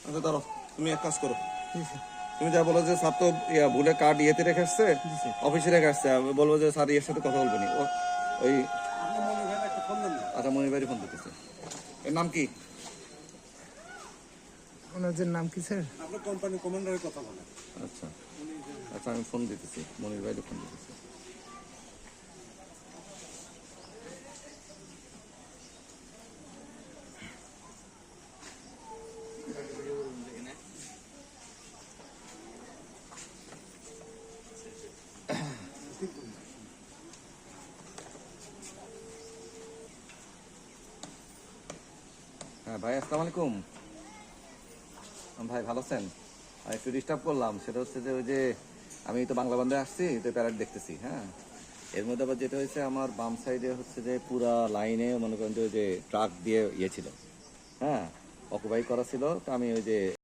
আচ্ছা ধরো, তুমি এক কাজ করো, জি স্যার। তুমি যা বলো যে স্যার তো ভুলে কার্ড ইয়েতে রেখে আসছে, জি স্যার। অফিসে রেখে আসছে, আমি বলবো যে স্যার ইয়ের সাথে কথা বলবো নি ওই আচ্ছা মনির ভাইয়ের ফোন দিতেছে। এর নাম কি? ওনাদের নাম কি স্যার? আপনার কোম্পানি কমান্ডারের কথা বলেন। আচ্ছা আচ্ছা, আমি ফোন দিতেছি, মনির ভাইয়ের ফোন দিতেছি। হ্যাঁ ভাই, আসসালামু আলাইকুম। ভাই ভালো আছেন? একটু ডিস্টার্ব করলাম, সেটা হচ্ছে যে ওই যে আমি তো বাংলা বান্ধে আসছি, তো প্যারেড দেখতেছি। হ্যাঁ, এর মধ্যে আবার যেটা হয়েছে, আমার বাম সাইডে হচ্ছে যে পুরা লাইনে মনে করেন যে ওই যে ট্রাক দিয়ে ইয়ে ছিল, হ্যাঁ, অকুপাই করা ছিল। তো আমি ওই যে